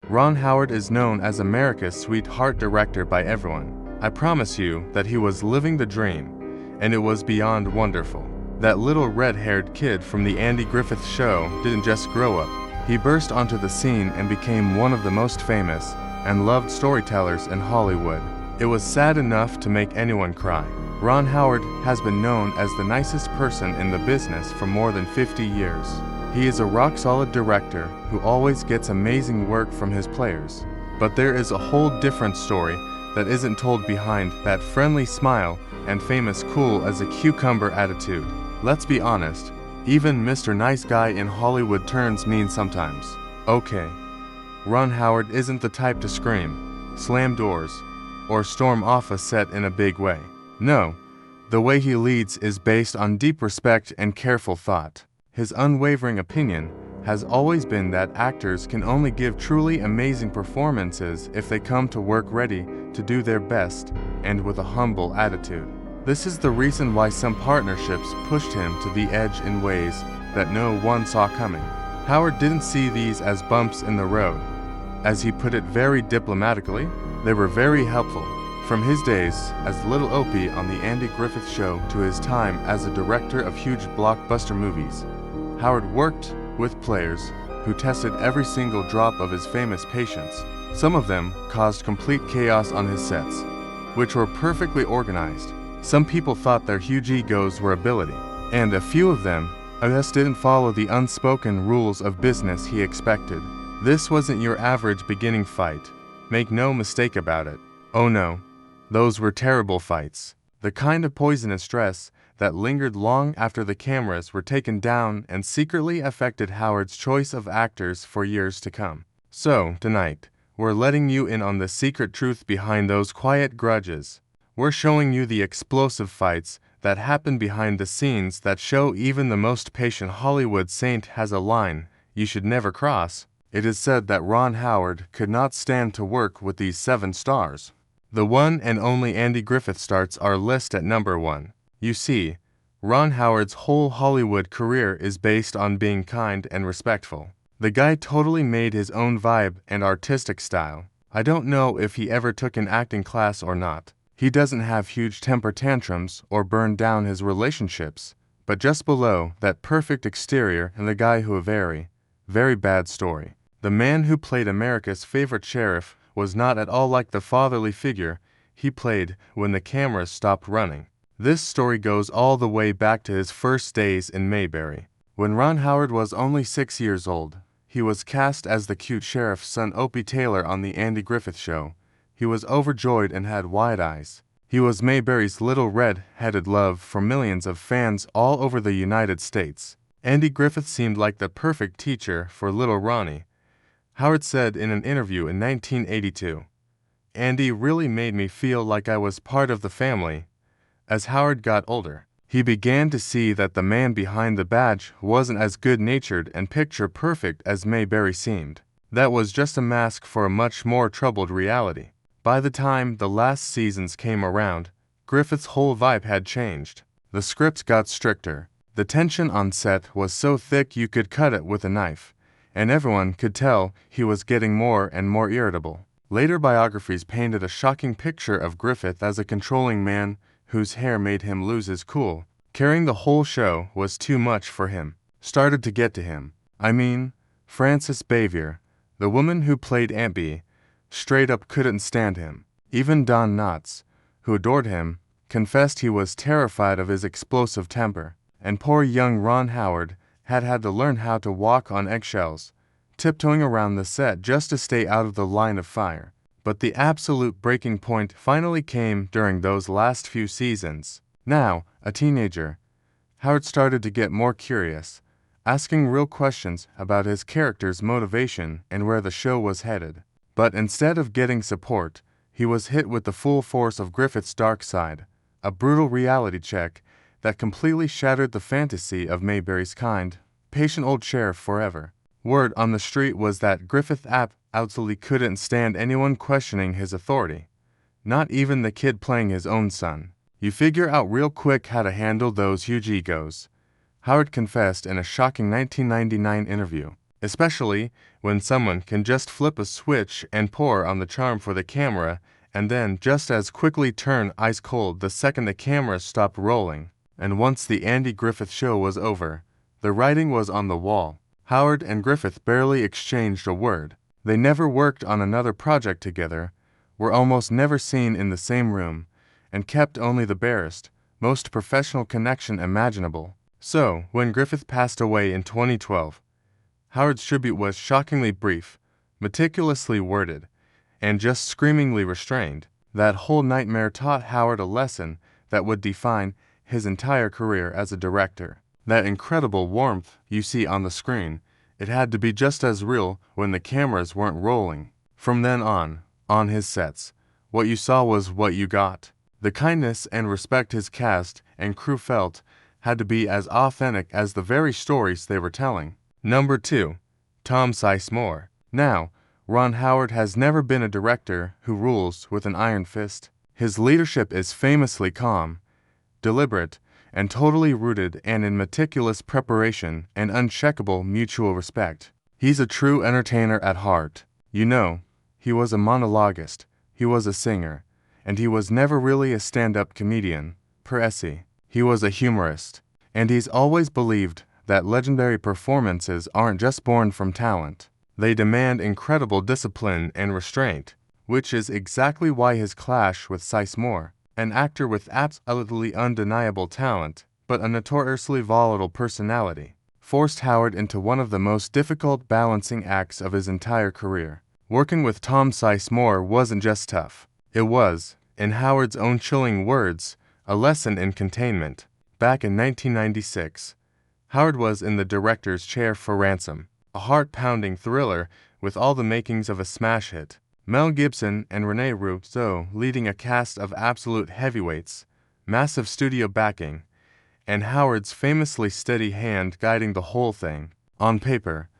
Ron Howard is known as America's sweetheart director by everyone. I promise you that he was living the dream, and it was beyond wonderful. That little red-haired kid from the Andy Griffith Show didn't just grow up. He burst onto the scene and became one of the most famous and loved storytellers in Hollywood. It was sad enough to make anyone cry. Ron Howard has been known as the nicest person in the business for more than 50 years. He is a rock-solid director who always gets amazing work from his players. But there is a whole different story that isn't told behind that friendly smile and famous cool as a cucumber attitude. Let's be honest, even Mr. Nice Guy in Hollywood turns mean sometimes. Okay, Ron Howard isn't the type to scream, slam doors, or storm off a set in a big way. No, the way he leads is based on deep respect and careful thought. His unwavering opinion has always been that actors can only give truly amazing performances if they come to work ready to do their best and with a humble attitude. This is the reason why some partnerships pushed him to the edge in ways that no one saw coming. Howard didn't see these as bumps in the road. As he put it very diplomatically, they were very helpful. From his days as Little Opie on the Andy Griffith Show to his time as a director of huge blockbuster movies, Howard worked with players who tested every single drop of his famous patience. Some of them caused complete chaos on his sets, which were perfectly organized. Some people thought their huge egos were ability, and a few of them just didn't follow the unspoken rules of business he expected. This wasn't your average beginning fight. Make no mistake about it. Oh no, those were terrible fights. The kind of poisonous stress that lingered long after the cameras were taken down and secretly affected Howard's choice of actors for years to come. So, tonight, we're letting you in on the secret truth behind those quiet grudges. We're showing you the explosive fights that happen behind the scenes that show even the most patient Hollywood saint has a line you should never cross. It is said that Ron Howard could not stand to work with these 7 stars. The one and only Andy Griffith starts our list at number 1. You see, Ron Howard's whole Hollywood career is based on being kind and respectful. The guy totally made his own vibe and artistic style. I don't know if he ever took an acting class or not. He doesn't have huge temper tantrums or burn down his relationships. But just below that perfect exterior and the guy who very bad story. The man who played America's favorite sheriff was not at all like the fatherly figure he played when the cameras stopped running. This story goes all the way back to his first days in Mayberry. When Ron Howard was only 6 years old, he was cast as the cute sheriff's son Opie Taylor on the Andy Griffith Show. He was overjoyed and had wide eyes. He was Mayberry's little red-headed love for millions of fans all over the United States. Andy Griffith seemed like the perfect teacher for little Ronnie. Howard said in an interview in 1982, "Andy really made me feel like I was part of the family." As Howard got older, he began to see that the man behind the badge wasn't as good-natured and picture-perfect as Mayberry seemed. That was just a mask for a much more troubled reality. By the time the last seasons came around, Griffith's whole vibe had changed. The script got stricter. The tension on set was so thick you could cut it with a knife, and everyone could tell he was getting more and more irritable. Later biographies painted a shocking picture of Griffith as a controlling man whose hair made him lose his cool. Carrying the whole show was too much for him. Started to get to him. I mean, Frances Bavier, the woman who played Aunt Bee, straight up couldn't stand him. Even Don Knotts, who adored him, confessed he was terrified of his explosive temper. And poor young Ron Howard had to learn how to walk on eggshells, tiptoeing around the set just to stay out of the line of fire. But the absolute breaking point finally came during those last few seasons. Now, a teenager, Howard started to get more curious, asking real questions about his character's motivation and where the show was headed. But instead of getting support, he was hit with the full force of Griffith's dark side, a brutal reality check that completely shattered the fantasy of Mayberry's kind, patient old sheriff forever. Word on the street was that Griffith absolutely couldn't stand anyone questioning his authority, not even the kid playing his own son. You figure out real quick how to handle those huge egos, Howard confessed in a shocking 1999 interview. especially when someone can just flip a switch and pour on the charm for the camera and then just as quickly turn ice cold the second the camera stopped rolling. And once the Andy Griffith Show was over, the writing was on the wall. Howard and Griffith barely exchanged a word. They never worked on another project together, were almost never seen in the same room, and kept only the barest, most professional connection imaginable. So, when Griffith passed away in 2012, Howard's tribute was shockingly brief, meticulously worded, and just screamingly restrained. That whole nightmare taught Howard a lesson that would define his entire career as a director. That incredible warmth you see on the screen, it had to be just as real when the cameras weren't rolling. From then on his sets, what you saw was what you got. The kindness and respect his cast and crew felt had to be as authentic as the very stories they were telling. Number 2. Tom Sizemore. Now, Ron Howard has never been a director who rules with an iron fist. His leadership is famously calm, deliberate, and totally rooted and in meticulous preparation and uncheckable mutual respect. He's a true entertainer at heart. You know, he was a monologuist, he was a singer, and he was never really a stand-up comedian, per se. He was a humorist, and he's always believed that legendary performances aren't just born from talent. They demand incredible discipline and restraint, which is exactly why his clash with Sizemore, an actor with absolutely undeniable talent, but a notoriously volatile personality, forced Howard into one of the most difficult balancing acts of his entire career. Working with Tom Sizemore wasn't just tough. It was, in Howard's own chilling words, a lesson in containment. Back in 1996, Howard was in the director's chair for Ransom, a heart-pounding thriller with all the makings of a smash hit. Mel Gibson and Rene Russo leading a cast of absolute heavyweights, massive studio backing, and Howard's famously steady hand guiding the whole thing. On paper,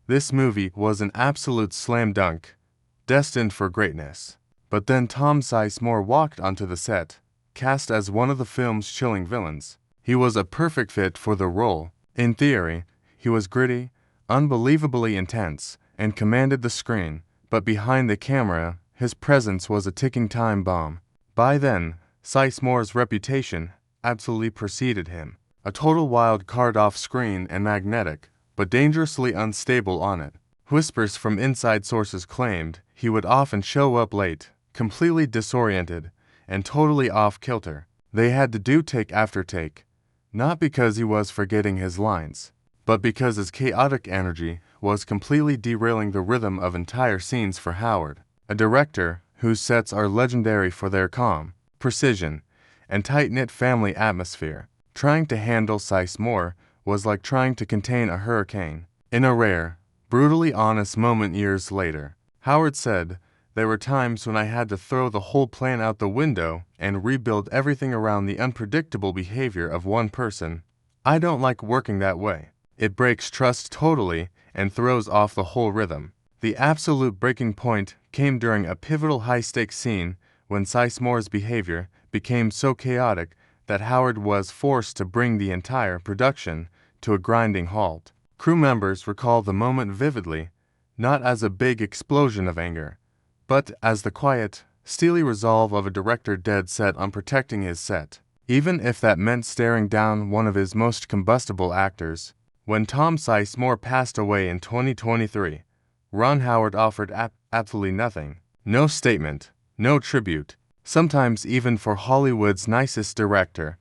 this movie was an absolute slam dunk, destined for greatness. But then Tom Sizemore walked onto the set, cast as one of the film's chilling villains. He was a perfect fit for the role. In theory, he was gritty, unbelievably intense, and commanded the screen. But behind the camera, his presence was a ticking time bomb. By then, Sizemore's reputation absolutely preceded him. A total wild card off-screen and magnetic, but dangerously unstable on it. Whispers from inside sources claimed he would often show up late, completely disoriented, and totally off-kilter. They had to do take after take, not because he was forgetting his lines, but because his chaotic energy was completely derailing the rhythm of entire scenes for Howard, a director whose sets are legendary for their calm, precision, and tight-knit family atmosphere. Trying to handle Sizemore was like trying to contain a hurricane. In a rare, brutally honest moment years later, Howard said, "There were times when I had to throw the whole plan out the window and rebuild everything around the unpredictable behavior of one person. I don't like working that way. It breaks trust totally and throws off the whole rhythm." The absolute breaking point came during a pivotal high-stakes scene when Sizemore's behavior became so chaotic that Howard was forced to bring the entire production to a grinding halt. Crew members recall the moment vividly, not as a big explosion of anger, but as the quiet, steely resolve of a director dead set on protecting his set, even if that meant staring down one of his most combustible actors. When Tom Sizemore passed away in 2023, Ron Howard offered absolutely nothing. No statement, no tribute, sometimes even for Hollywood's nicest director.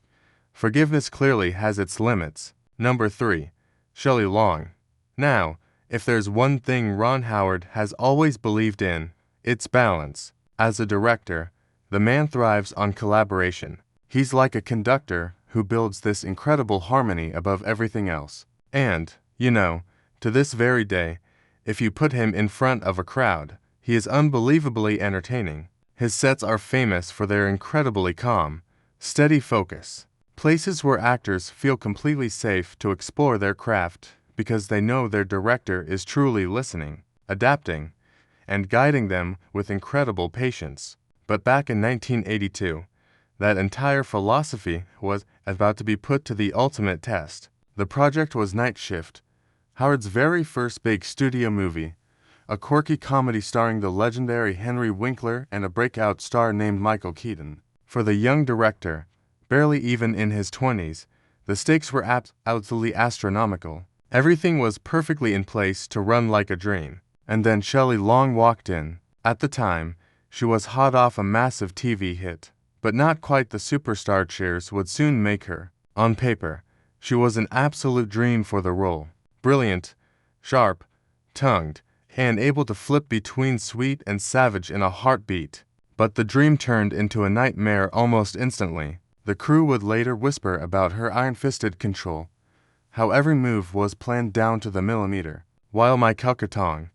Forgiveness clearly has its limits. Number 3. Shelley Long. Now, if there's one thing Ron Howard has always believed in, it's balance. As a director, the man thrives on collaboration. He's like a conductor who builds this incredible harmony above everything else. And, you know, to this very day, if you put him in front of a crowd, he is unbelievably entertaining. His sets are famous for their incredibly calm, steady focus. Places where actors feel completely safe to explore their craft because they know their director is truly listening, adapting, and guiding them with incredible patience. But back in 1982, that entire philosophy was about to be put to the ultimate test. The project was Night Shift, Howard's very first big studio movie, a quirky comedy starring the legendary Henry Winkler and a breakout star named Michael Keaton. For the young director, barely even in his 20s, the stakes were absolutely astronomical. Everything was perfectly in place to run like a dream. And then Shelley Long walked in. At the time, she was hot off a massive TV hit, but not quite the superstar Cheers would soon make her. On paper, she was an absolute dream for the role. Brilliant, sharp, tongued, and able to flip between sweet and savage in a heartbeat. But the dream turned into a nightmare almost instantly. The crew would later whisper about her iron-fisted control, how every move was planned down to the millimeter. While Michael Keaton,